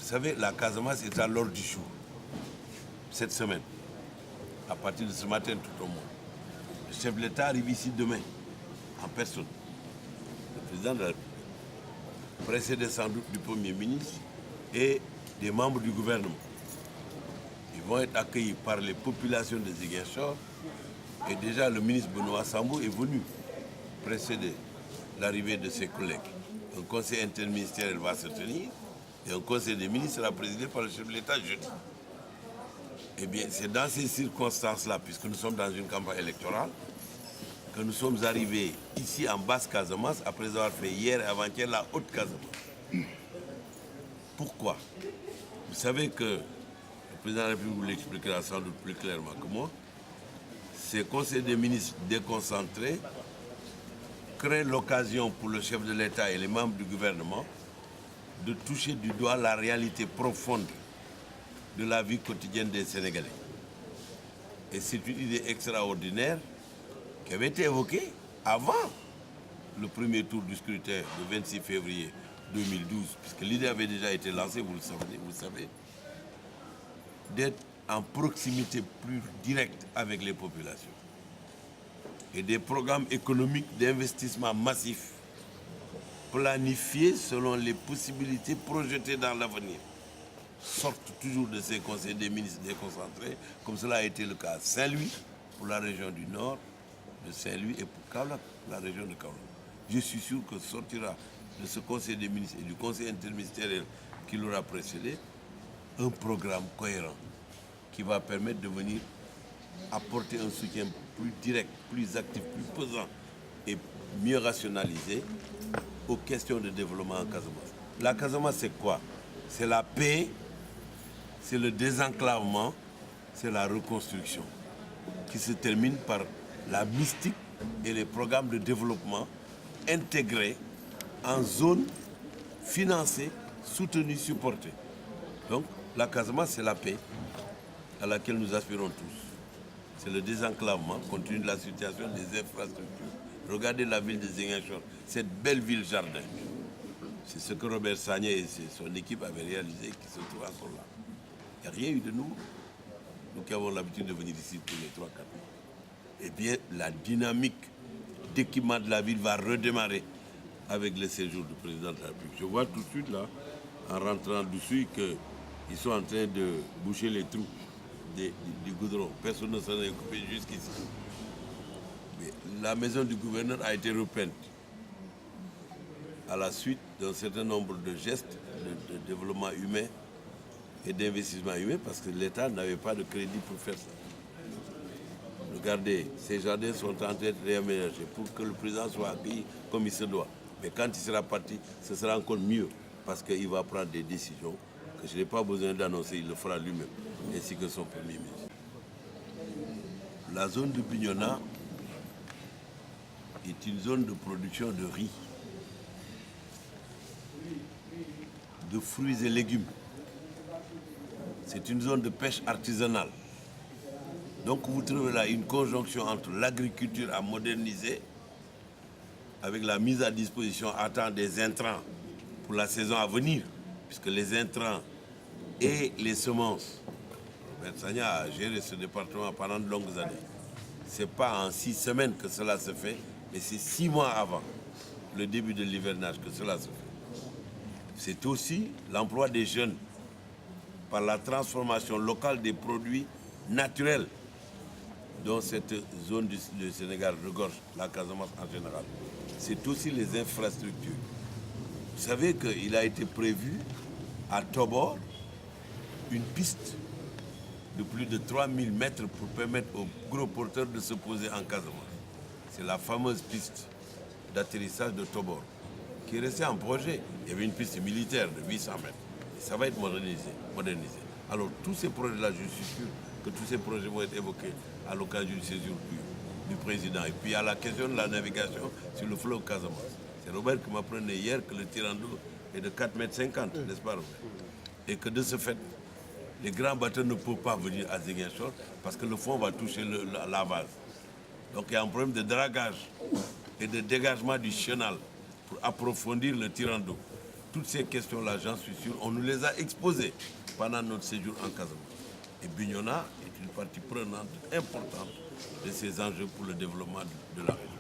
savez, la Casamance est à l'ordre du jour cette semaine, à partir de ce matin tout au moins. Le chef de l'État arrive ici demain, en personne. Le président de la République, précédé sans doute du Premier ministre et des membres du gouvernement. Ils vont être accueillis par les populations de Ziguinchor. Et déjà, le ministre Benoît Sambou est venu précéder l'arrivée de ses collègues. Un conseil interministériel va se tenir et un conseil des ministres sera présidé par le chef de l'État jeudi. Eh bien, c'est dans ces circonstances-là, puisque nous sommes dans une campagne électorale, que nous sommes arrivés ici en Basse-Casamance après avoir fait hier et avant-hier la Haute-Casamance. Pourquoi? Vous savez que le président de la République vous l'expliquera sans doute plus clairement que moi. Ces conseils des ministres déconcentrés créent l'occasion pour le chef de l'État et les membres du gouvernement de toucher du doigt la réalité profonde de la vie quotidienne des Sénégalais. Et c'est une idée extraordinaire qui avait été évoquée avant le premier tour du scrutin le 26 février 2012, puisque l'idée avait déjà été lancée, vous le savez, d'être en proximité plus directe avec les populations. Et des programmes économiques d'investissement massifs, planifiés selon les possibilités projetées dans l'avenir, sortent toujours de ces conseils des ministres déconcentrés, comme cela a été le cas à Saint-Louis, pour la région du Nord, de Saint-Louis, et pour Kaolack, la région de Kaolack. Je suis sûr que sortira de ce conseil des ministres et du conseil interministériel qui l'aura précédé un programme cohérent qui va permettre de venir apporter un soutien plus direct, plus actif, plus pesant et mieux rationalisé aux questions de développement en Casamance. La Casamance, c'est quoi? C'est la paix, c'est le désenclavement, c'est la reconstruction qui se termine par la mystique et les programmes de développement intégrés en zone financée, soutenue, supportée. Donc, la Casamance, c'est la paix à laquelle nous aspirons tous. C'est le désenclavement, compte tenu de la situation des infrastructures. Regardez la ville de Ziguinchor, cette belle ville jardin. C'est ce que Robert Sagné et son équipe avaient réalisé, qui se trouve encore là. Il n'y a rien eu de nouveau. Nous qui avons l'habitude de venir ici tous les 3-4 mois. Eh bien, la dynamique d'équipement de la ville va redémarrer avec le séjour du président de la République. Je vois tout de suite là, en rentrant dessus, qu'ils sont en train de boucher les trous du goudron. Personne ne s'en est occupé jusqu'ici. Mais la maison du gouverneur a été repeinte à la suite d'un certain nombre de gestes de développement humain et d'investissement humain parce que l'État n'avait pas de crédit pour faire ça. Regardez, ces jardins sont en train d'être réaménagés pour que le président soit accueilli comme il se doit. Mais quand il sera parti, ce sera encore mieux parce qu'il va prendre des décisions que je n'ai pas besoin d'annoncer, il le fera lui-même, ainsi que son Premier ministre. La zone de Bignona est une zone de production de riz, de fruits et légumes. C'est une zone de pêche artisanale. Donc vous trouvez là une conjonction entre l'agriculture à moderniser, avec la mise à disposition à temps des intrants pour la saison à venir, puisque les intrants et les semences, Robert Sagna a géré ce département pendant de longues années. Ce n'est pas en 6 semaines que cela se fait, mais c'est 6 mois avant le début de l'hivernage que cela se fait. C'est aussi l'emploi des jeunes par la transformation locale des produits naturels dont cette zone du Sénégal regorge, la Casamance en général. C'est aussi les infrastructures. Vous savez qu'il a été prévu à Tobor une piste de plus de 3000 mètres pour permettre aux gros porteurs de se poser en Casamance. C'est la fameuse piste d'atterrissage de Tobor qui est restée en projet. Il y avait une piste militaire de 800 mètres. Et ça va être modernisé. Alors tous ces projets-là, je suis sûr que tous ces projets vont être évoqués à l'occasion du séjour du président. Et puis à la question de la navigation sur le fleuve Casamance. C'est Robert qui m'apprenait hier que le tirant d'eau est de 4,50 mètres, n'est-ce pas Robert? Et que de ce fait, les grands bateaux ne peuvent pas venir à Ziguinchor parce que le fond va toucher la vase. Donc il y a un problème de dragage et de dégagement du chenal pour approfondir le tirant d'eau. Toutes ces questions-là, j'en suis sûr, on nous les a exposées pendant notre séjour en Casamance. Et Bignona est une partie prenante importante de ces enjeux pour le développement de la région.